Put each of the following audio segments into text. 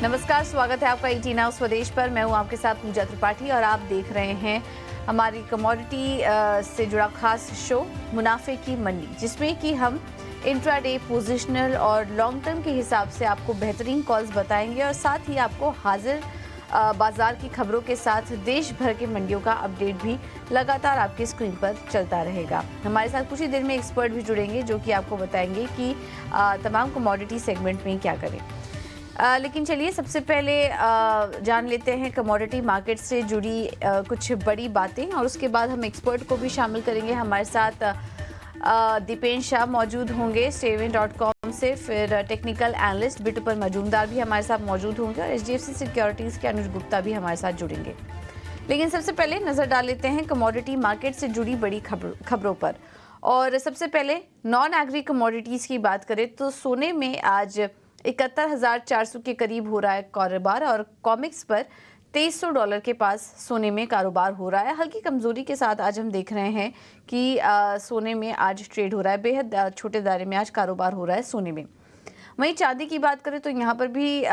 नमस्कार, स्वागत है आपका ET नाउ स्वदेश पर। मैं हूं आपके साथ पूजा त्रिपाठी और आप देख रहे हैं हमारी कमोडिटी से जुड़ा खास शो मुनाफे की मंडी, जिसमें कि हम इंट्राडे, पोजिशनल और लॉन्ग टर्म के हिसाब से आपको बेहतरीन कॉल्स बताएंगे और साथ ही आपको हाजिर बाजार की खबरों के साथ देश भर के मंडियों का अपडेट भी लगातार आपकी स्क्रीन पर चलता रहेगा। हमारे साथ कुछ ही देर में एक्सपर्ट भी जुड़ेंगे जो कि आपको बताएंगे कि तमाम कमोडिटी सेगमेंट में क्या करें। लेकिन चलिए सबसे पहले जान लेते हैं कमोडिटी मार्केट से जुड़ी कुछ बड़ी बातें और उसके बाद हम एक्सपर्ट को भी शामिल करेंगे। हमारे साथ दीपेन शाह मौजूद होंगे Savin.com से, फिर टेक्निकल एनालिस्ट बिटूपन मजूमदार भी हमारे साथ मौजूद होंगे और HDFC सिक्योरिटीज़ के अनुज गुप्ता भी हमारे साथ जुड़ेंगे। लेकिन सबसे पहले नज़र डाल लेते हैं कमोडिटी मार्केट से जुड़ी बड़ी खबरों पर। और सबसे पहले नॉन एग्री कमोडिटीज़ की बात करें तो सोने में आज 71,400 के करीब हो रहा है कारोबार और कॉमिक्स पर $2300 के पास सोने में कारोबार हो रहा है। हल्की कमजोरी के साथ आज हम देख रहे हैं कि सोने में आज ट्रेड हो रहा है, बेहद छोटे दायरे में आज कारोबार हो रहा है सोने में। वहीं चांदी की बात करें तो यहाँ पर भी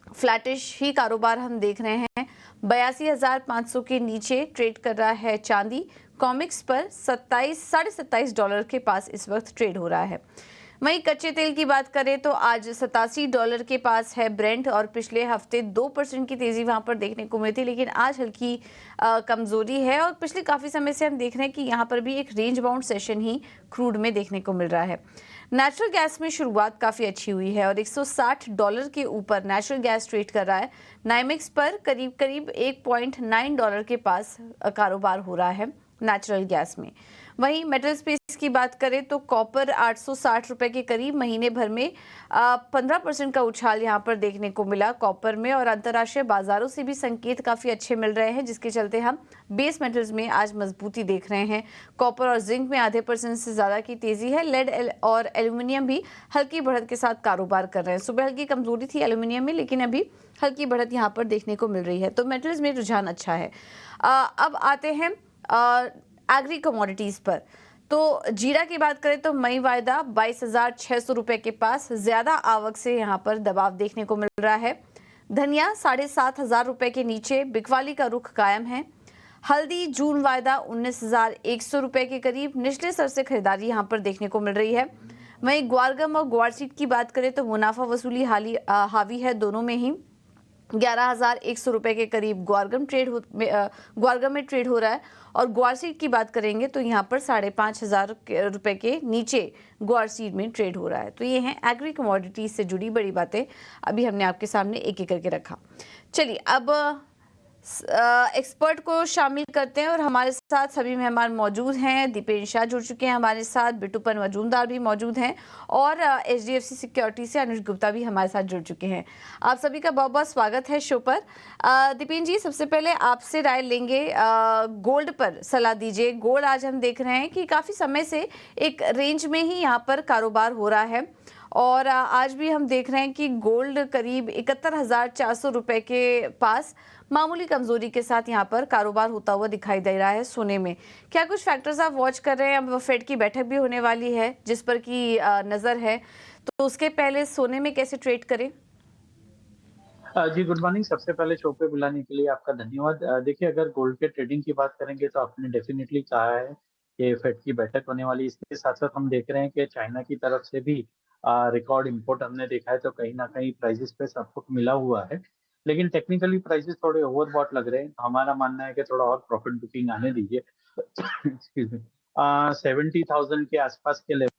फ्लैटिश ही कारोबार हम देख रहे हैं। 82,500 के नीचे ट्रेड कर रहा है चांदी। कॉमिक्स पर $27.5 के पास इस वक्त ट्रेड हो रहा है। वहीं कच्चे तेल की बात करें तो आज $87 के पास है ब्रेंट और पिछले हफ्ते 2% की तेजी वहां पर देखने को मिली थी, लेकिन आज हल्की कमजोरी है और पिछले काफी समय से हम देख रहे हैं कि यहां पर भी एक रेंज बाउंड सेशन ही क्रूड में देखने को मिल रहा है। नेचुरल गैस में शुरुआत काफी अच्छी हुई है और $160 के ऊपर नेचुरल गैस ट्रेड कर रहा है। नाइमेक्स पर करीब करीब $1.9 के पास कारोबार हो रहा है नेचुरल गैस में। वहीं मेटल स्पेस की बात करें तो कॉपर $860 के करीब महीने भर में 15% का उछाल यहां पर देखने को मिला कॉपर में और अंतर्राष्ट्रीय बाजारों से भी संकेत काफी अच्छे मिल रहे हैं, जिसके चलते हम बेस मेटल्स में आज मजबूती देख रहे हैं। कॉपर और जिंक में ½ % से ज्यादा की तेजी है। लेड और एल्यूमिनियम भी हल्की बढ़त के साथ कारोबार कर रहे हैं। सुबह हल्की कमजोरी थी एल्यूमिनियम में, लेकिन अभी हल्की बढ़त यहाँ पर देखने को मिल रही है, तो मेटल्स में रुझान अच्छा है। अब आते हैं एग्री कमोडिटीज पर। तो जीरा की बात करें तो मई वायदा $22,600 के पास, ज्यादा आवक से यहां पर दबाव देखने को मिल रहा है। धनिया $7,500 के नीचे, बिकवाली का रुख कायम है। हल्दी जून वायदा $19,100 के करीब, निचले स्तर से खरीदारी यहां पर देखने को मिल रही है। वहीं ग्वारगम और ग्वारसीड की बात करें तो मुनाफा वसूली हावी है दोनों में ही। $11,100 के करीब ग्वारगम में ट्रेड हो रहा है और ग्वारसीड की बात करेंगे तो यहाँ पर $5,500 के नीचे ग्वारसीड में ट्रेड हो रहा है। तो ये हैं एग्री कमोडिटीज से जुड़ी बड़ी बातें, अभी हमने आपके सामने एक एक करके रखा। चलिए अब एक्सपर्ट को शामिल करते हैं और हमारे साथ सभी मेहमान मौजूद हैं। दीपेन शाह जुड़ चुके हैं हमारे साथ, बिटूपन मजूमदार भी मौजूद हैं और HDFC सिक्योरिटी से अनुज गुप्ता भी हमारे साथ जुड़ चुके हैं। आप सभी का बहुत बहुत स्वागत है शो पर। दीपेन जी, सबसे पहले आपसे राय लेंगे, गोल्ड पर सलाह दीजिए। गोल्ड आज हम देख रहे हैं कि काफ़ी समय से एक रेंज में ही यहाँ पर कारोबार हो रहा है और आज भी हम देख रहे हैं कि गोल्ड करीब $71,400 के पास मामूली कमजोरी के साथ यहाँ पर कारोबार होता हुआ दिखाई दे रहा है सोने में। क्या कुछ फैक्टर्स आप वॉच कर रहे हैं? अब फेड की बैठक भी होने वाली है जिस पर की नजर है, तो उसके पहले सोने में कैसे ट्रेड करें? जी, गुड मॉर्निंग। सबसे पहले शो पे बुलाने के लिए आपका धन्यवाद। देखिए, अगर गोल्ड के ट्रेडिंग की बात करेंगे तो आपने डेफिनिटली कहा है कि फेड की बैठक होने वाली है। इसके साथ-साथ हम देख रहे हैं कि चाइना की तरफ से भी रिकॉर्ड इंपोर्ट हमने देखा है, तो कहीं न कहीं प्राइसेज़ पे सपोर्ट मिला हुआ है। लेकिन टेक्निकली प्राइसेज़ थोड़े ओवरबॉट लग रहे हैं। तो हमारा मानना है कि थोड़ा और प्रॉफिट बुकिंग आने दीजिए। Excuse me. 70,000 के आसपास के लेवल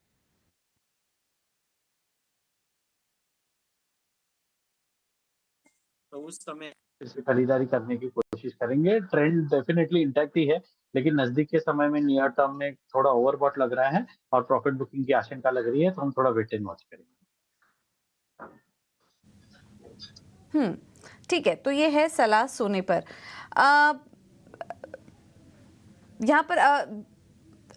तो उस समय फिर से खरीदारी करने की कोशिश करेंगे। ट्रेंड डेफिनिटली इंटैक्ट ही है, लेकिन नज़दीक के समय में नियर टर्म में थोड़ा ओवरबॉट लग रहा है और प्रॉफिट बुकिंग की आशंका लग रही है, तो हम थोड़ा वेट एंड वॉच करेंगे। ठीक है, तो ये है सलाह सोने पर। यहाँ पर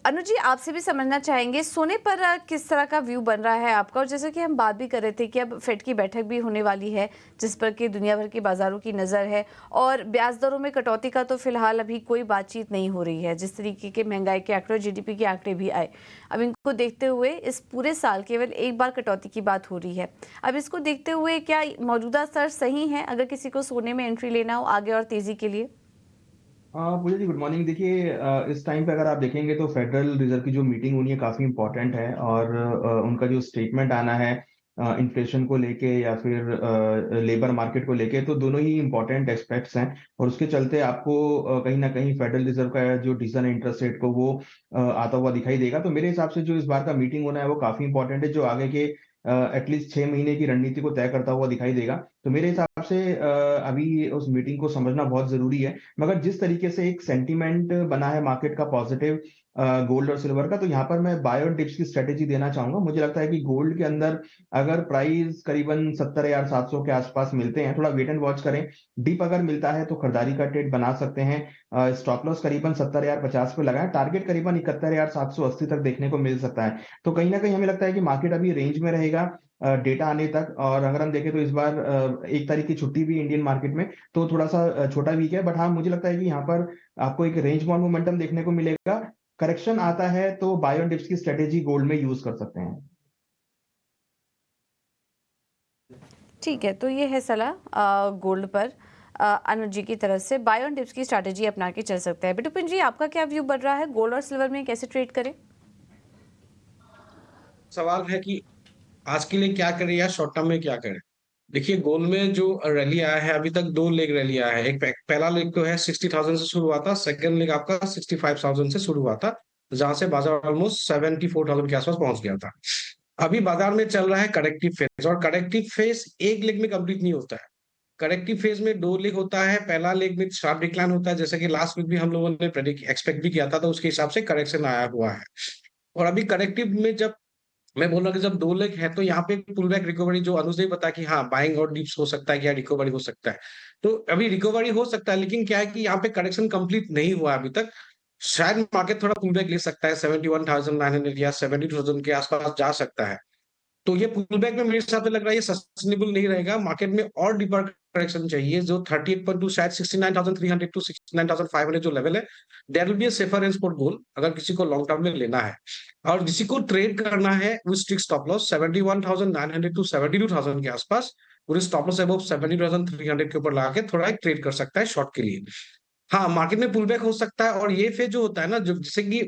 अनुज जी, आपसे भी समझना चाहेंगे सोने पर किस तरह का व्यू बन रहा है आपका? और जैसे कि हम बात भी कर रहे थे कि अब फेड की बैठक भी होने वाली है, जिस पर कि दुनिया भर के बाजारों की नज़र है, और ब्याज दरों में कटौती का तो फिलहाल अभी कोई बातचीत नहीं हो रही है। जिस तरीके के महंगाई के आंकड़े और जीडीपी के आंकड़े भी आए, अब इनको देखते हुए इस पूरे साल केवल एक बार कटौती की बात हो रही है। अब इसको देखते हुए क्या मौजूदा स्तर सही है अगर किसी को सोने में एंट्री लेना हो आगे और तेजी के लिए? पूजा जी, गुड मॉर्निंग। देखिए, इस टाइम पे अगर आप देखेंगे तो फेडरल रिजर्व की जो मीटिंग होनी है काफी इंपॉर्टेंट है, और उनका जो स्टेटमेंट आना है इन्फ्लेशन को लेके या फिर लेबर मार्केट को लेके, तो दोनों ही इंपॉर्टेंट एस्पेक्ट्स हैं। और उसके चलते आपको कहीं ना कहीं फेडरल रिजर्व का जो डिसीजन है इंटरेस्ट रेट को, वो आता हुआ दिखाई देगा। तो मेरे हिसाब से जो इस बार का मीटिंग होना है वो काफी इंपॉर्टेंट है, जो आगे के एटलीस्ट 6 महीने की रणनीति को तय करता हुआ दिखाई देगा। तो मेरे हिसाब से अभी उस मीटिंग को समझना बहुत जरूरी है। मगर जिस तरीके से एक सेंटीमेंट बना है मार्केट का पॉजिटिव गोल्ड और सिल्वर का, तो यहाँ पर मैं बाय और डिप्स की स्ट्रेटेजी देना चाहूंगा। मुझे लगता है कि गोल्ड के अंदर अगर प्राइस करीबन 70,700 के आसपास मिलते हैं, थोड़ा वेट एंड वॉच करें। डिप अगर मिलता है तो खरीदारी का ट्रेड बना सकते हैं। स्टॉप लॉस करीबन 70,050 पे लगाएं, टारगेट करीबन 71,780 तक देखने को मिल सकता है। तो कहीं ना कहीं हमें लगता है कि मार्केट अभी रेंज में रहेगा डेटा आने तक। और अगर हम देखें तो इस बार 1 तारीख की छुट्टी भी इंडियन मार्केट में, तो थोड़ा सा छोटा वीक है। बट हाँ, मुझे लगता है कि यहाँ पर आपको एक रेंज बाउंड मोमेंटम देखने को मिलेगा। करेक्शन आता है तो बाय ऑन डिप्स की स्ट्रेटेजी गोल्ड में यूज कर सकते हैं। ठीक है, तो ये है सलाह गोल्ड पर अनुज जी की तरफ से। बाय ऑन डिप्स की स्ट्रैटेजी अपना के चल सकता है। बिटुपिन जी, आपका क्या व्यू बढ़ रहा है गोल्ड और सिल्वर में, कैसे ट्रेड करें? सवाल है कि आज के लिए क्या करें या शॉर्ट टर्म में क्या करें। देखिए, गोल्ड में जो रैली आया है, अभी तक दो लेग रैली आया है। एक पहला लेग तो है 60,000 से शुरू हुआ था, सेकंड लेग आपका 65,000 से शुरू हुआ था, जहां से बाजार ऑलमोस्ट 74,000 के आसपास पहुंच गया था। अभी बाजार में चल रहा है करेक्टिव फेज, और करेक्टिव फेज एक लेग में कंप्लीट नहीं होता है। करेक्टिव फेज में दो लेग होता है। पहला लेग में शार्प डिक्लाइन होता है, जैसे कि लास्ट वीक भी हम लोगों ने प्रेडिक्ट एक्सपेक्ट भी किया था, तो उसके हिसाब से करेक्शन आया हुआ है। और अभी करेक्टिव में जब मैं बोल रहा हूँ कि जब दो लेग है, तो यहाँ पे पुल बैक रिकवरी, जो अनुज ने बताया कि हाँ बाइंग और डिप्स हो सकता है, क्या रिकवरी हो सकता है, तो अभी रिकवरी हो सकता है। लेकिन क्या है कि यहाँ पे करेक्शन कंप्लीट नहीं हुआ अभी तक। शायद मार्केट थोड़ा पुल बैक ले सकता है, 71,900 या 72,000 के आसपास जा सकता है। तो ये पुल बैक में मेरे हिसाब से लग रहा है ये सस्टेनेबल नहीं रहेगा। मार्केट में और डीपर करेक्शन चाहिए, जो 38.2 शायद 69,300 टू 69,500 जो लेवल है, there will be a safer range for gold अगर किसी को लॉन्ग टर्म में लेना है। और किसी को ट्रेड करना है with strict stop loss 71,900 to 72,000 के आसपास, पूरे स्टॉप लॉस अबव 70,300 के ऊपर लगा के थोड़ा एक ट्रेड कर सकता है शॉर्ट के लिए। हाँ, मार्केट में पुल बैक हो सकता है। और ये फेज जो होता है ना, जो जैसे कि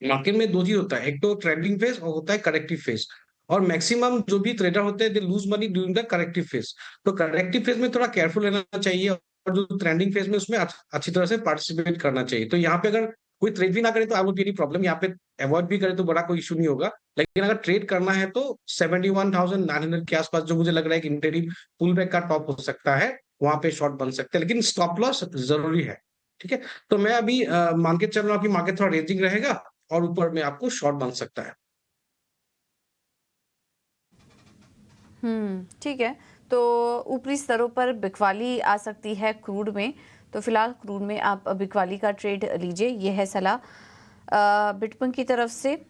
मार्केट में दो चीज होता है, एक तो ट्रेंडिंग फेज और होता है करेक्टिव फेज। और मैक्सिमम जो भी ट्रेडर होते हैं they lose money during the corrective phase. तो करेक्टिव फेज में थोड़ा केयरफुल रहना चाहिए, और जो ट्रेंडिंग फेज में उसमें अच्छी तरह से पार्टिसिपेट करना चाहिए। तो यहाँ पे अगर कोई ट्रेड भी ना करे तो I would be any problem, यहाँ पे अवॉइड भी करे तो बड़ा कोई इशू नहीं होगा। लेकिन अगर ट्रेड करना है तो 71,900 के आसपास, जो मुझे लग रहा है कि इंटरिम पुल बैक का टॉप हो सकता है, वहां पे शॉर्ट बन सकते हैं, लेकिन स्टॉप लॉस जरूरी है। ठीक है, तो मैं अभी मान के चल रहा हूँ कि मार्केट थोड़ा रेंजिंग रहेगा, और ऊपर में आपको शॉर्ट बन सकता है। ठीक है। तो ऊपरी स्तरों पर बिकवाली आ सकती है क्रूड में, तो फिलहाल क्रूड में आप बिकवाली का ट्रेड लीजिए, ये है सलाह बिटकॉइन की तरफ से।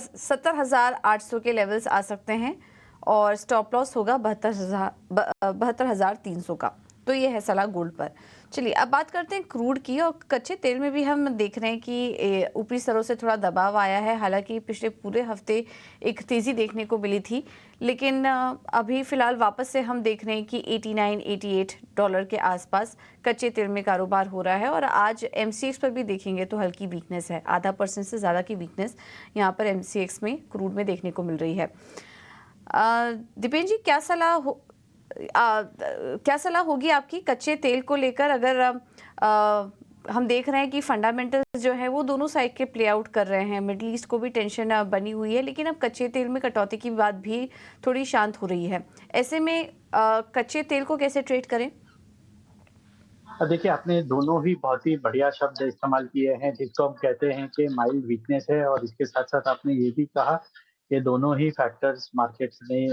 70,800 के लेवल्स आ सकते हैं, और स्टॉप लॉस होगा 72,300 का। तो ये है सलाह गोल्ड पर। चलिए अब बात करते हैं क्रूड की। और कच्चे तेल में भी हम देख रहे हैं कि ऊपरी स्तरों से थोड़ा दबाव आया है। हालांकि पिछले पूरे हफ्ते एक तेज़ी देखने को मिली थी, लेकिन अभी फ़िलहाल वापस से हम देख रहे हैं कि 89-88 डॉलर के आसपास कच्चे तेल में कारोबार हो रहा है। और आज MCX पर भी देखेंगे तो हल्की वीकनेस है, आधा % से ज़्यादा की वीकनेस यहाँ पर MCX में क्रूड में देखने को मिल रही है। दीपेन जी, क्या सलाह होगी आपकी कच्चे तेल को लेकर? अगर हम देख रहे हैं कि फंडामेंटल्स जो है वो दोनों साइड के प्ले आउट कर रहे हैं, मिडिल ईस्ट को भी टेंशन बनी हुई है, लेकिन अब कच्चे तेल में कटौती की बात भी थोड़ी शांत हो रही है। ऐसे में कच्चे तेल को कैसे ट्रेड करें? देखिए, आपने दोनों ही बहुत ही बढ़िया शब्द इस्तेमाल किए हैं, जिसको हम कहते हैं कि माइल्ड वीकनेस है, और इसके साथ-साथ आपने ये भी कहा कि दोनों ही फैक्टर्स मार्केट्स में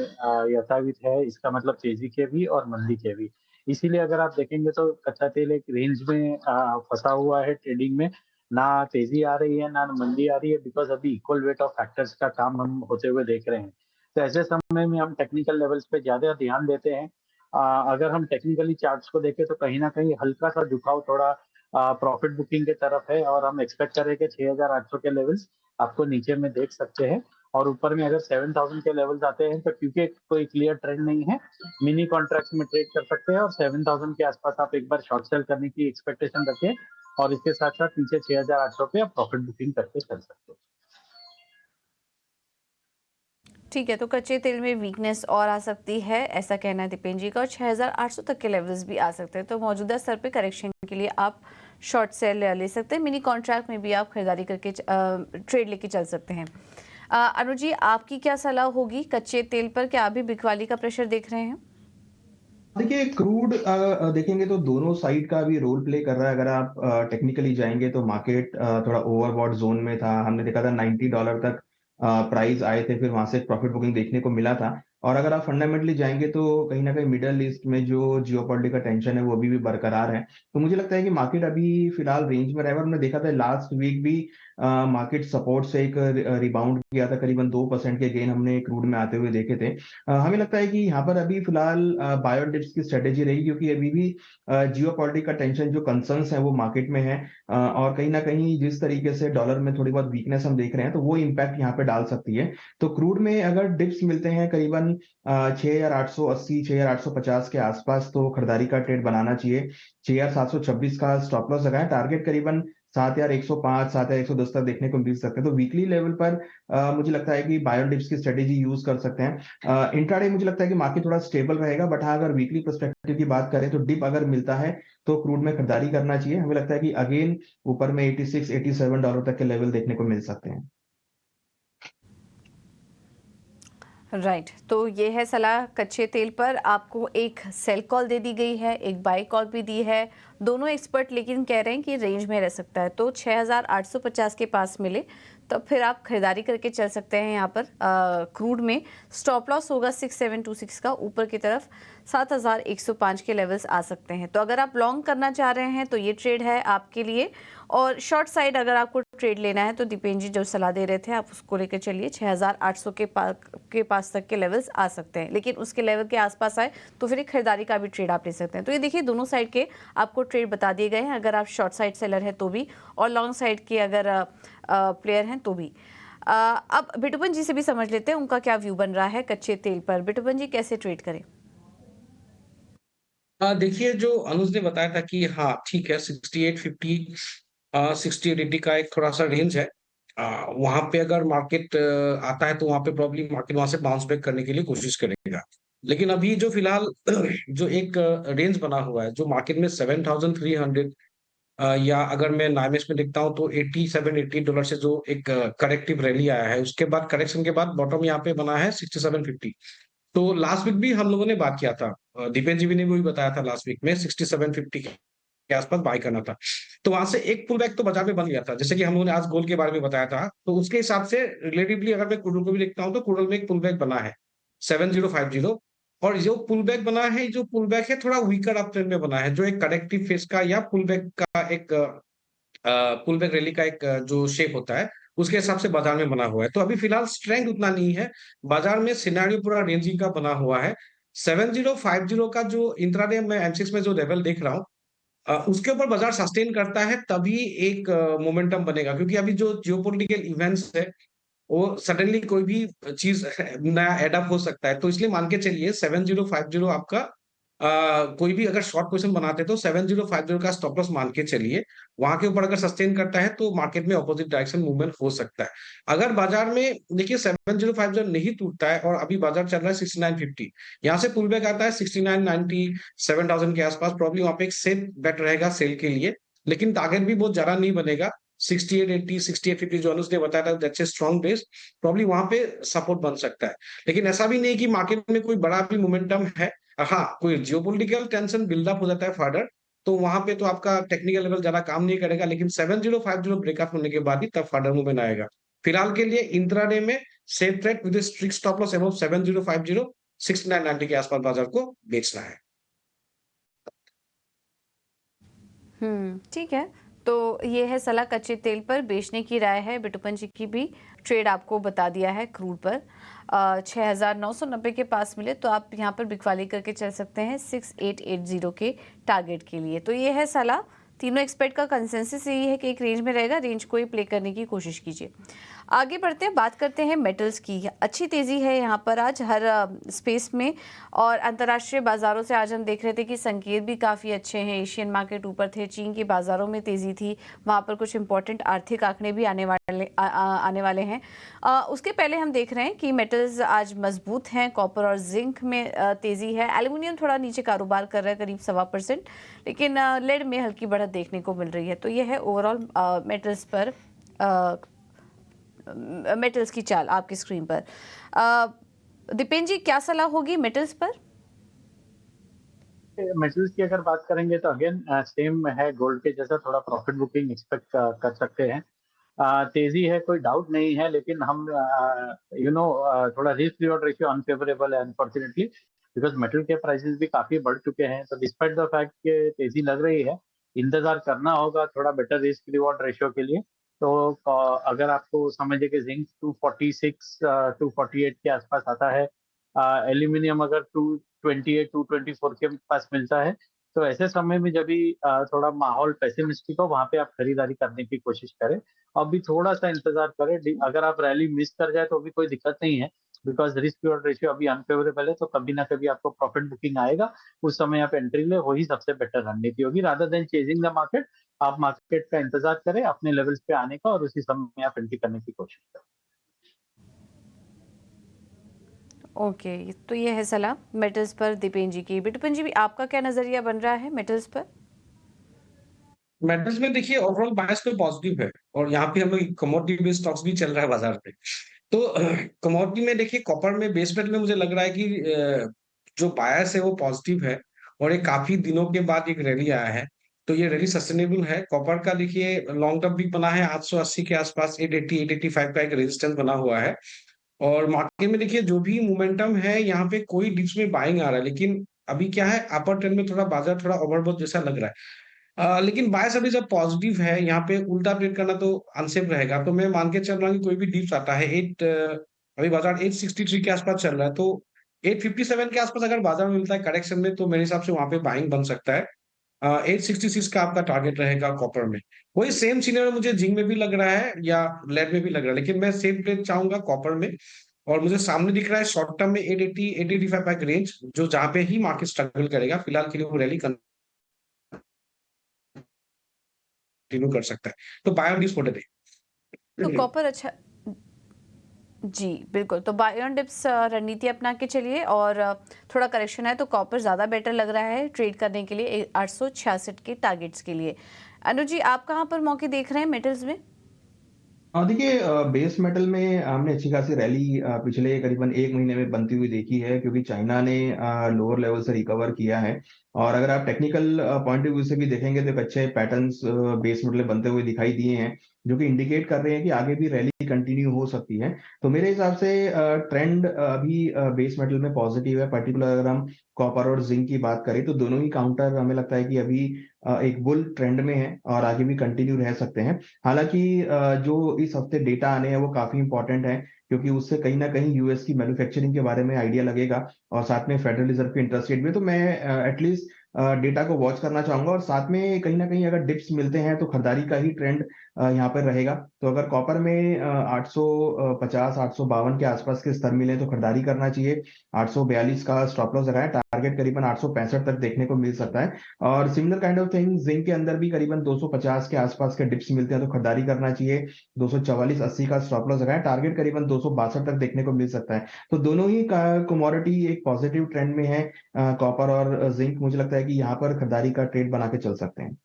यथावित है, इसका मतलब तेज़ी के भी और मंदी के भी। इसीलिए अगर आप देखेंगे तो कच्चा तेल एक रेंज में फँसा हुआ है ट्रेडिंग में, ना तेजी आ रही है ना मंदी आ रही है, बिकॉज अभी इक्वल वेट ऑफ फैक्टर्स का काम हम होते हुए देख रहे हैं। तो ऐसे समय में हम टेक्निकल लेवल्स पे ज्यादा ध्यान देते हैं। अगर हम टेक्निकली चार्ट्स को देखें तो कहीं ना कहीं हल्का सा झुकाव थोड़ा प्रॉफिट बुकिंग की तरफ है, और हम एक्सपेक्ट करें कि 6,800 के लेवल्स आपको नीचे में देख सकते हैं। और ऊपर में अगर 7,000 के लेवल्स आते हैं तो क्योंकि कोई क्लियर ट्रेंड नहीं है, मिनी कॉन्ट्रैक्ट्स में ट्रेड कर सकते हैं, और 7,000 के आसपास आप एक बार शॉर्ट सेल करने की एक्सपेक्टेशन रखें, और इसके साथ साथ नीचे 6,800 पे आप प्रॉफिट बुकिंग करके चल सकते हो। ठीक है, तो कच्चे तेल में वीकनेस और आ सकती है, ऐसा कहना है दीपेन जी का, और 6,800 तक के लेवल्स भी आ सकते हैं। तो मौजूदा स्तर पे करेक्शन के लिए आप शॉर्ट सेल ले सकते हैं, मिनी कॉन्ट्रैक्ट में भी आप खरीदारी करके ट्रेड लेके चल सकते हैं। अनुज जी, आपकी क्या सलाह होगी कच्चे तेल पर? क्या आप भी बिकवाली का प्रेशर देख रहे हैं? देखिए क्रूड देखेंगे तो दोनों साइड का भी रोल प्ले कर रहा है। अगर आप टेक्निकली जाएंगे तो मार्केट थोड़ा ओवरबॉट जोन में था। हमने देखा था $90 तक प्राइस आए थे, फिर वहां से प्रॉफिट बुकिंग देखने को मिला था। और अगर आप फंडामेंटली जाएंगे तो कहीं ना कहीं मिडल ईस्ट में जो जियोपॉलिटिकल टेंशन है वो अभी भी बरकरार है। तो मुझे लगता है कि मार्केट अभी फिलहाल रेंज में रहेगा। हमने देखा था लास्ट वीक भी मार्केट सपोर्ट से एक रिबाउंड किया था, करीबन 2% के गेन हमने क्रूड में आते हुए देखे थे। हमें लगता है कि यहाँ पर अभी फिलहाल बायो डिप्स की स्ट्रेटेजी रहेगी, क्योंकि अभी भी जियो पॉलिटिकल टेंशन जो कंसर्न्स है वो मार्केट में है। और कहीं ना कहीं जिस तरीके से डॉलर में थोड़ी बहुत वीकनेस हम देख रहे हैं तो वो इम्पैक्ट यहाँ पे डाल सकती है। तो क्रूड में अगर डिप्स मिलते हैं करीबन 6,880 6,850 के आसपास, तो खरीदारी का ट्रेड बनाना चाहिए। 6,726 का स्टॉप लॉस लगाएं। टारगेट करीबन 7,105 7,110 तक देखने को मिल सकते हैं। तो वीकली लेवल पर मुझे लगता है कि बायो डिप्स की स्ट्रेटेजी यूज कर सकते हैं। इंट्राडे मुझे लगता है कि मार्केट थोड़ा स्टेबल रहेगा, बट हाँ अगर वीकली पर्सपेक्टिव की बात करें तो डिप अगर मिलता है तो क्रूड में खरीदारी करना चाहिए। हमें लगता है कि अगेन ऊपर में $86 $87 तक के लेवल देखने को मिल सकते हैं। राइट, तो ये है सलाह कच्चे तेल पर। आपको एक सेल कॉल दे दी गई है, एक बाई कॉल भी दी है। दोनों एक्सपर्ट लेकिन कह रहे हैं कि रेंज में रह सकता है, तो 6,850 के पास मिले तो फिर आप खरीदारी करके चल सकते हैं। यहाँ पर क्रूड में स्टॉप लॉस होगा 6,726 का, ऊपर की तरफ 7,105 के लेवल्स आ सकते हैं। तो अगर आप लॉन्ग करना चाह रहे हैं तो ये ट्रेड है आपके लिए, और शॉर्ट साइड अगर आपको ट्रेड लेना है तो दीपेन जी जो सलाह दे रहे थे आप उसको लेकर चलिए। 6,800 के पास तक के लेवल्स आ सकते हैं, लेकिन उसके लेवल के आसपास आए तो फिर एक खरीदारी का भी ट्रेड आप ले सकते हैं। तो ये देखिए दोनों साइड के आपको ट्रेड बता दिए गए हैं, अगर आप शॉर्ट साइड सेलर हैं तो भी, और लॉन्ग साइड के अगर प्लेयर हैं तो भी। अब बिटुपन जी से भी समझ लेते हैं उनका क्या व्यू बन रहा है कच्चे तेल पर। बिटुपन जी कैसे ट्रेड करें? देखिए जो अनुज ने बताया था कि हाँ ठीक है 6850 6880 का एक थोड़ा सा रेंज है। वहां पे अगर मार्केट आता है तो वहां पे प्रॉब्लम मार्केट वहां से बाउंस बैक करने के लिए कोशिश करेगा। लेकिन अभी जो फिलहाल जो एक रेंज बना हुआ है जो मार्केट में 7,300, या अगर मैं नाइमेक्स में देखता हूँ तो $87 से जो एक करेक्टिव रैली आया है, उसके बाद करेक्शन के बाद बॉटम यहाँ पे बना है 6750। तो लास्ट वीक भी हम लोगों ने बात किया था, दीपेन जी भी ने भी बताया था लास्ट वीक में 6750 के आसपास बाय करना था। तो वहां से एक पुल बैक तो बाजार में बन गया था, जैसे कि हम लोगों ने आज गोल्ड के बारे में बताया था। तो उसके हिसाब से रिलेटिवली अगर मैं क्रूड को भी देखता हूँ तो क्रूड में एक पुल बैक बना है 7050। और जो पुल बैक बना है, जो पुल बैक है थोड़ा वीकर अप ट्रेंड में बना है, जो एक करेक्टिव फेस का या पुल बैक का एक पुल बैक रैली का एक जो शेप होता है उसके हिसाब से बाजार में बना हुआ है। तो अभी फिलहाल स्ट्रेंथ उतना नहीं है बाजार में, सिनेरियो पूरा रेंजिंग का बना हुआ है। 7050 का जो इंट्राडे में एमसिक्स में जो लेवल देख रहा हूँ, उसके ऊपर बाजार सस्टेन करता है तभी एक मोमेंटम बनेगा, क्योंकि अभी जो जियोपॉलिटिकल इवेंट्स है वो सडनली कोई भी चीज नया एडअप हो सकता है। तो इसलिए मान के चलिए 7050 आपका कोई भी अगर शॉर्ट पोजीशन बनाते हैं तो 7050 का स्टॉप लॉस मान के चलिए। वहां के ऊपर अगर सस्टेन करता है तो मार्केट में ऑपोजिट डायरेक्शन मूवमेंट हो सकता है। अगर बाजार में देखिए 7050 नहीं टूटता है और अभी बाजार चल रहा है 6950, यहाँ से पुल बैक आता है 6990 7000 के आसपास, प्रॉब्लम वहां पे एक सेफ बेट रहेगा सेल के लिए। लेकिन टारगेट भी बहुत ज्यादा नहीं बनेगा। 6880 6850 जो अनुज ने बताया था that's a strong base, probably वहां पे सपोर्ट बन सकता है। लेकिन ऐसा भी नहीं कि मार्केट में कोई बड़ा भी मोमेंटम है। हाँ कोई जियोपॉलिटिकल टेंशन बिल्डअप हो जाता है फर्दर, तो वहां पे तो आपका टेक्निकल लेवल ज्यादा काम नहीं करेगा, लेकिन 7050 ब्रेकआउट होने के बाद ही तब फर्दर मूवमेंट आएगा। फिलहाल के लिए इंट्राडे में safe trade with strict stop loss above 7050 6990 के आसपास बाजार को बेचना है। ठीक है, तो ये है सलाह कच्चे तेल पर बेचने की राय है। बिटुपन जी की भी ट्रेड आपको बता दिया है क्रूड पर 6,990 के पास मिले तो आप यहाँ पर बिकवाली करके चल सकते हैं 6,880 के टारगेट के लिए। तो ये है सलाह। तीनों एक्सपर्ट का कंसेंसस यही है कि एक रेंज में रहेगा, रेंज को ही प्ले करने की कोशिश कीजिए। आगे बढ़ते हैं, बात करते हैं मेटल्स की। अच्छी तेज़ी है यहाँ पर आज हर स्पेस में, और अंतर्राष्ट्रीय बाज़ारों से आज हम देख रहे थे कि संकेत भी काफ़ी अच्छे हैं। एशियन मार्केट ऊपर थे, चीन के बाज़ारों में तेज़ी थी, वहाँ पर कुछ इंपॉर्टेंट आर्थिक आंकड़े भी आने वाले हैं। उसके पहले हम देख रहे हैं कि मेटल्स आज मजबूत हैं। कॉपर और जिंक में तेज़ी है। एल्यूमिनियम थोड़ा नीचे कारोबार कर रहा है, करीब 1.25%, लेकिन लेड में हल्की बढ़त देखने को मिल रही है। तो यह है ओवरऑल मेटल्स पर मेटल्स की चाल आपकी स्क्रीन पर। दीपेन जी, क्या सलाह होगी मेटल्स पर? मेटल्स की अगर बात करेंगे तो अगेन सेम है, गोल्ड के जैसा थोड़ा प्रॉफिट बुकिंग एक्सपेक्ट कर सकते हैं। तेजी है, कोई डाउट नहीं है, लेकिन हम थोड़ा रिस्क रिवॉर्ड रेशियो अनफेवरेबल है अनफॉर्चुनेटली, बिकॉज मेटल के प्राइसेस भी काफी बढ़ चुके हैं। तो डिस्पाइट द फैक्ट कि तेजी लग रही है, इंतजार करना होगा थोड़ा बेटर रिस्क रिवॉर्ड रेशियो के लिए। तो अगर आपको समझिए कि जिंक 246 248 के आसपास आता है, एल्यूमिनियम अगर 228 224 के पास मिलता है, तो ऐसे समय में जब भी थोड़ा माहौल पेसिमिस्टिक हो, वहां पे आप खरीदारी करने की कोशिश करें। अभी थोड़ा सा इंतजार करें, अगर आप रैली मिस कर जाए तो भी कोई दिक्कत नहीं है, बिकॉज रिस्क रिवॉर्ड रेशियो अभी अनफेवरेबल है। तो कभी ना कभी आपको प्रॉफिट बुकिंग आएगा, उस समय आप एंट्री ले, वही सबसे बेटर रणनीति होगी rather than chasing the market. आप मार्केट का इंतजार करें अपने लेवल्स पे आने का, और उसी समय आप एंट्री करने की कोशिश करें। ओके, तो ये है सलाह मेटल्स पर दीपेन जी की। बिटुपन जी, भी आपका क्या नजरिया बन रहा है मेटल्स पर? मेटल्स में देखिए ओवरऑल बायस तो पॉजिटिव है, और यहाँ पे हम लोग कमोडिटी बेस्ड स्टॉक्स भी चल रहा है बाजार पे। तो कमोडिटी में देखिए कॉपर में, बेस मेटल में मुझे लग रहा है कि जो बायस है वो पॉजिटिव है, और ये काफी दिनों के बाद एक रैली आया है। तो ये रैली सस्टेनेबल है। कॉपर का देखिए लॉन्ग टर्म भी बना है 880 के आसपास, 880 885 का एक रेजिस्टेंस बना हुआ है। और मार्केट में देखिए जो भी मोमेंटम है, यहाँ पे कोई डिप्स में बाइंग आ रहा है, लेकिन अभी क्या है, अपर ट्रेंड में थोड़ा बाजार थोड़ा ओवरबॉट जैसा लग रहा है। लेकिन बायस अभी जब पॉजिटिव है, यहाँ पे उल्टा ट्रेड करना तो अनसेफ रहेगा। तो मैं मान के चल रहा हूँ कि कोई भी डिप्स आता है अभी बाजार 863 के आसपास चल रहा है, तो 857 के आसपास अगर बाजार में मिलता है करेक्शन में, तो मेरे हिसाब से वहां पे बाइंग बन सकता है। 866 का आपका टारगेट रहेगा कॉपर में। वही सेम सिनेरियो मुझे जिंक में भी लग रहा है या लेड में भी लग रहा है, लेकिन मैं सेम ट्रेड चाहूंगा कॉपर में। और मुझे सामने दिख रहा है शॉर्ट टर्म में 880 885 का एक रेंज, जो जहां पे ही मार्केट स्ट्रगल करेगा फिलहाल के लिए, वो रैली कंटिन्यू कर सकता है। तो बाय ऑन दिस व्हाट तो कॉपर अच्छा, जी बिल्कुल। तो बाय ऑन डिप्स रणनीति अपना के चलिए, और थोड़ा करेक्शन है तो कॉपर ज़्यादा बेटर लग रहा है ट्रेड करने के लिए 866 के टारगेट्स के लिए। अनुज जी, आप कहाँ पर मौके देख रहे हैं मेटल्स में? देखिए, बेस मेटल में हमने अच्छी खासी रैली पिछले करीबन 1 महीने में बनती हुई देखी है, क्योंकि चाइना ने लोअर लेवल से रिकवर किया है। और अगर आप टेक्निकल पॉइंट ऑफ व्यू से भी देखेंगे तो एक अच्छे पैटर्न्स बेस मेटल में बनते हुए दिखाई दिए हैं, जो कि इंडिकेट कर रहे हैं कि आगे भी रैली कंटिन्यू हो सकती है। तो मेरे हिसाब से ट्रेंड अभी बेस मेटल में पॉजिटिव है। पर्टिकुलर अगर हम कॉपर और जिंक की बात करें तो दोनों ही काउंटर हमें लगता है कि अभी एक बुल ट्रेंड में है और आगे भी कंटिन्यू रह सकते हैं। हालांकि जो इस हफ्ते डेटा आने हैं वो काफी इंपॉर्टेंट है, क्योंकि उससे कहीं ना कहीं यूएस की मैन्युफैक्चरिंग के बारे में आइडिया लगेगा, और साथ में फेडरल रिजर्व की इंटरेस्ट रेट भी। तो मैं एटलीस्ट डेटा को वॉच करना चाहूंगा, और साथ में कहीं ना कहीं अगर डिप्स मिलते हैं तो खरीदारी का ही ट्रेंड यहाँ पर रहेगा। तो अगर कॉपर में 850 852 के आसपास के स्तर मिले तो खरीदारी करना चाहिए। 842 का स्टॉप लॉस लगाए, टारगेट करीबन 865 तक देखने को मिल सकता है। और similar kind of thing zinc के अंदर भी करीबन 250 के आसपास के डिप्स मिलते हैं तो खरीदारी करना चाहिए। 244.80 का स्टॉप लॉस लगाए, टारगेट करीबन 262 तक देखने को मिल सकता है। तो दोनों ही कमोडिटी एक पॉजिटिव ट्रेंड में है। कॉपर और जिंक मुझे लगता है कि यहाँ पर खरीदारी का ट्रेड बना के चल सकते हैं।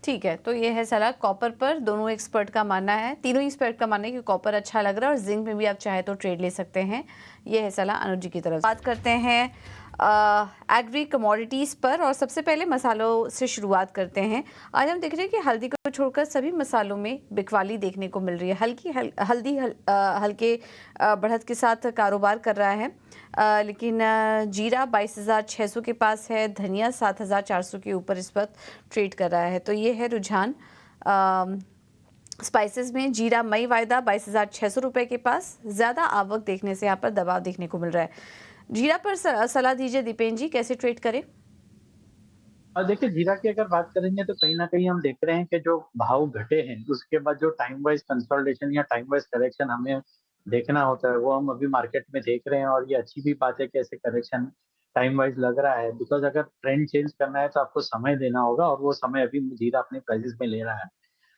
ठीक है, तो ये है सलाह कॉपर पर। दोनों एक्सपर्ट का मानना है, तीनों एक्सपर्ट का मानना है कि कॉपर अच्छा लग रहा है, और जिंक में भी आप चाहे तो ट्रेड ले सकते हैं। ये है सलाह अनुज जी की तरफ। बात करते हैं एग्री कमोडिटीज़ पर, और सबसे पहले मसालों से शुरुआत करते हैं। आज हम देख रहे हैं कि हल्दी को छोड़कर सभी मसालों में बिकवाली देखने को मिल रही है। हल्दी हल्के बढ़त के साथ कारोबार कर रहा है। लेकिन जीरा 22,600 के पास है, धनिया 7,400 के ऊपर इस वक्त ट्रेड कर रहा है। तो ये है रुझान स्पाइसेस में। जीरा मई वायदा 22,600 रुपये के पास, ज़्यादा आवक देखने से यहाँ पर दबाव देखने को मिल रहा है। जीरा पर सलाह दीजिए दीपेन जी, कैसे ट्रेड करें? और देखिए जीरा की अगर बात करेंगे तो कहीं न कहीं हम देख रहे हैं कि जो भाव घटे हैं, उसके बाद जो टाइम वाइज़ कंसोलिडेशन या टाइम वाइज़ करेक्शन हमें देखना होता है, वो हम अभी मार्केट में देख रहे हैं और ये अच्छी भी बात है कि ऐसे करेक्शन टाइम वाइज़ लग रहा है। बिकॉज़ अगर ट्रेंड चेंज करना है तो आपको समय देना होगा और वो समय अभी जीरा अपने प्राइसेज़ में ले रहा है।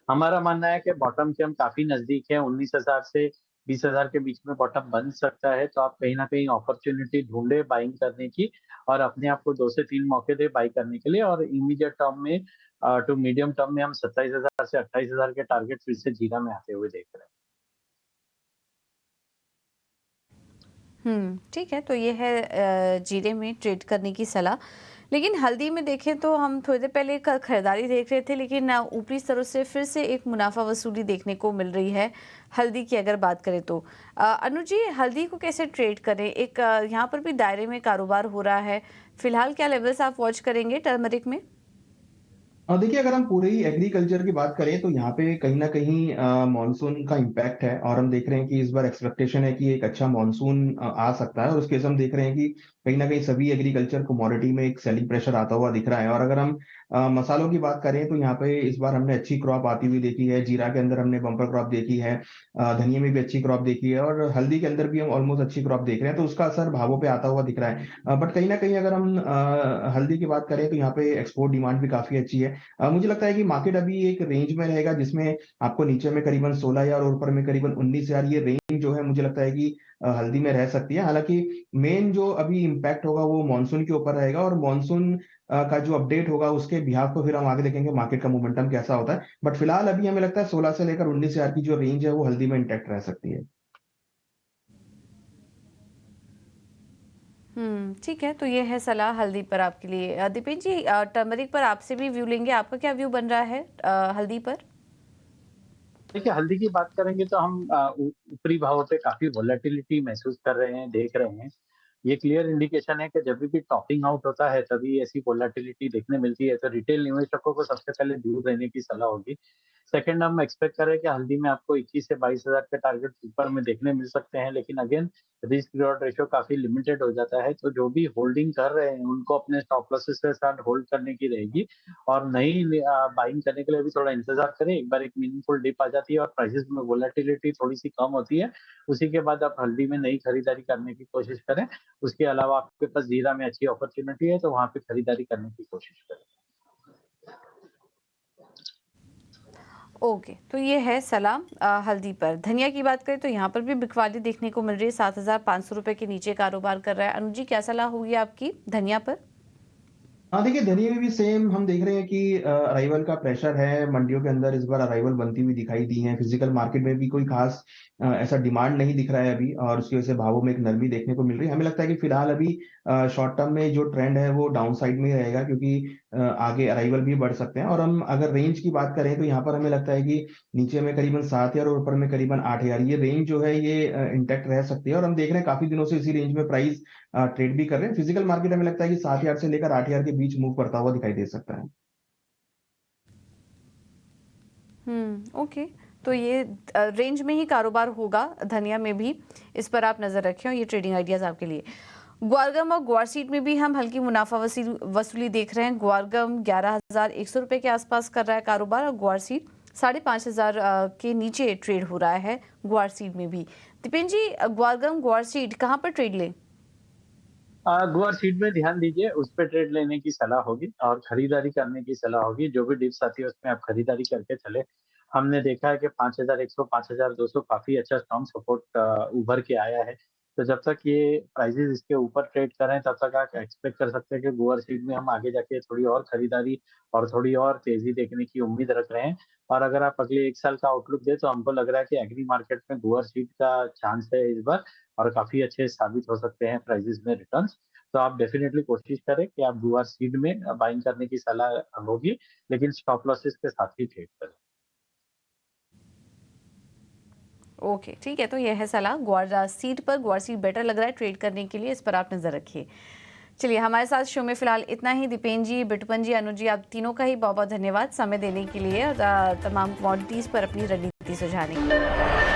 हमारा मानना है कि बॉटम के हम काफ़ी नज़दीक हैं, 19,000 से 20,000 के बीच में बॉटम बन सकता है, तो आप कहीं न कहीं अपॉर्च्युनिटी ढूँढे बाइंग करने की और अपने आप को 2 से 3 मौके दें बाय करने के लिए और इमीडिएट टर्म में टू मीडियम टर्म में हम 27,000 से 28,000 के टारगेट फिर से जीरा में आते हुए देख रहे हैं। ठीक है, तो ये है जीरे में ट्रेड करने की सलाह। लेकिन हल्दी में देखें तो हम थोड़ी देर पहले खरीदारी देख रहे थे, लेकिन ऊपरी स्तरों से फिर से एक मुनाफा वसूली देखने को मिल रही है हल्दी की अगर बात करें तो। अनुज जी, हल्दी को कैसे ट्रेड करें? एक यहाँ पर भी दायरे में कारोबार हो रहा है, फिलहाल क्या लेवल्स आप वॉच करेंगे टर्मरिक में? देखिए अगर हम पूरे ही एग्रीकल्चर की बात करें तो यहाँ पे कहीं न कहीं मॉनसून का इम्पैक्ट है और हम देख रहे हैं कि इस बार एक्सपेक्टेशन है कि एक अच्छा मॉनसून आ सकता है और उसके हम देख रहे हैं कि कहीं न कहीं सभी एग्रीकल्चर कमोडिटी में एक सेलिंग प्रेशर आता हुआ दिख रहा है और अगर हम मसालों की बात करें तो यहाँ पे इस बार हमने अच्छी क्रॉप आती हुई देखी है, जीरा के अंदर हमने बम्पर क्रॉप देखी है, धनिये में भी अच्छी क्रॉप देखी है और हल्दी के अंदर भी हम ऑलमोस्ट अच्छी क्रॉप देख रहे हैं, तो उसका असर भावों पे आता हुआ दिख रहा है। बट कहीं न कहीं अगर हम हल्दी की बात करें तो यहाँ पे एक्सपोर्ट डिमांड भी काफ़ी अच्छी है। मुझे लगता है कि मार्केट अभी एक रेंज में रहेगा जिसमें आपको नीचे में करीबन 16,000 और ऊपर में करीबन 19,000 ये रेंज जो है मुझे लगता है कि हल्दी में रह सकती है। हालाँकि मेन जो अभी इम्पैक्ट होगा वो मानसून के ऊपर रहेगा और मानसून का जो अपडेट होगा उसके बिहाफ पे फिर हम आगे देखेंगे मार्केट का मोमेंटम कैसा होता है। बट फिलहाल अभी हमें लगता है 16 से लेकर 19,000 की जो रेंज है वो हल्दी में इंटैक्ट रह सकती है। ठीक है, तो ये है सलाह हल्दी पर आपके लिए। दीपेन जी, टर्मरिक पर आपसे भी व्यू लेंगे, आपका क्या व्यू बन रहा है हल्दी पर? देखिए, हल्दी की बात करेंगे तो हम ऊपरी भावों पे काफ़ी वोलेटिलिटी महसूस कर रहे हैं, देख रहे हैं। ये क्लियर इंडिकेशन है कि जब भी टॉपिंग आउट होता है, तभी ऐसी वोलेटिलिटी देखने मिलती है, तो रिटेल निवेशकों को सबसे पहले दूर रहने की सलाह होगी। सेकंड हम एक्सपेक्ट कर रहे हैं कि हल्दी में आपको 21 से 22,000 के टारगेट ऊपर में देखने मिल सकते हैं, लेकिन अगेन रिस्क रिवॉर्ड रेशियो काफ़ी लिमिटेड हो जाता है, तो जो भी होल्डिंग कर रहे हैं, उनको अपने स्टॉप लॉसेस के साथ होल्ड करने की रहेगी और नई बाइंग करने के लिए भी थोड़ा इंतज़ार करें। एक बार एक मीनिंगफुल डिप आ जाती है और प्राइसेज़ में वोलेटिलिटी थोड़ी-सी कम होती है, उसी के बाद आप हल्दी में नई खरीदारी करने की कोशिश करें। उसके अलावा आपके पास जीरा में अच्छी अपॉर्च्युनिटी है, तो वहाँ पे खरीदारी करने की कोशिश करें। ओके, तो ये है सलाह हल्दी पर। धनिया की बात करें तो यहाँ पर भी बिकवाली देखने को मिल रही है, 7,500 रुपये के नीचे कारोबार कर रहा है। अनुज जी, क्या सलाह होगी आपकी धनिया पर? हाँ, देखिए धनिये में भी सेम हम देख रहे हैं कि अराइवल का प्रेशर है, मंडियों के अंदर इस बार अराइवल बनती हुई दिखाई दी है। फिजिकल मार्केट में भी कोई खास ऐसा डिमांड नहीं दिख रहा है अभी और उसकी वजह से भावों में एक नरमी देखने को मिल रही है। हमें लगता है कि फिलहाल अभी शॉर्ट टर्म में जो ट्रेंड है वो डाउन साइड में ही रहेगा क्योंकि आगे अराइवल भी बढ़ सकते हैं और हम अगर रेंज की बात करें तो यहाँ पर हमें लगता है कि नीचे में करीबन 7,000 और ऊपर में करीबन 8,000 ये रेंज जो है ये इंटैक्ट रह सकती है और हम देख रहे हैं काफ़ी दिनों से इसी रेंज में प्राइस ट्रेड भी कर रहे हैं। फिजिकल मार्केट हमें लगता है कि 7,000 से लेकर 8,000 के बीच मूव करता हुआ दिखाई दे सकता है। ओके, तो ये रेंज में ही कारोबार होगा धनिया में भी, इस पर आप नज़र रखें और ये ट्रेडिंग आइडियाज़ आपके लिए। ग्वारगम और ग्वारसीड में भी हम हल्की मुनाफा वसूली देख रहे हैं। ग्वारगम 11,100 रुपये के आसपास कर रहा है कारोबार और ग्वारसीड 5,500 के नीचे ट्रेड हो रहा है ग्वारसीड में भी। दीपेन जी, ग्वारगम ग्वारसीड कहाँ पर ट्रेड लें? गुआर सीड में ध्यान दीजिए, उस पे ट्रेड लेने की सलाह होगी और खरीदारी करने की सलाह होगी। जो भी डिप्स आती है उसमें आप खरीदारी करके चले। हमने देखा है कि 5,100 5,200 काफ़ी अच्छा स्ट्रॉन्ग सपोर्ट उभर के आया है। तो जब तक ये प्राइसेज़ इसके ऊपर ट्रेड कर रहे हैं, तब तक आप एक्सपेक्ट कर सकते हैं कि गुआर सीड में हम आगे जाके थोड़ी और खरीदारी और थोड़ी और तेज़ी देखने की उम्मीद रख रहे हैं। और अगर आप अगले 1 साल का आउटलुक दें, तो हमको लग रहा है कि एग्री मार्केट में गुआर सीड का चांस है इस बार और काफ़ी अच्छे साबित हो सकते हैं प्राइसेज़ में रिटर्न्स। तो आप डेफ़िनेटली कोशिश करें कि आप गुआर सीड में बाइंग करने की सलाह होगी, लेकिन स्टॉप लॉसेस के साथ ही ट्रेड करें। ओके, ठीक है, तो यह है सलाह। ग्वार सीड पर, ग्वार सीड बेटर लग रहा है ट्रेड करने के लिए, इस पर आप नज़र रखिए। चलिए, हमारे साथ शो में फिलहाल इतना ही। दीपेन जी, बिटुपन जी, अनुज जी, आप तीनों का ही बहुत बहुत धन्यवाद समय देने के लिए और तमाम कमोडिटीज़ पर अपनी रणनीति सुझाने के लिए।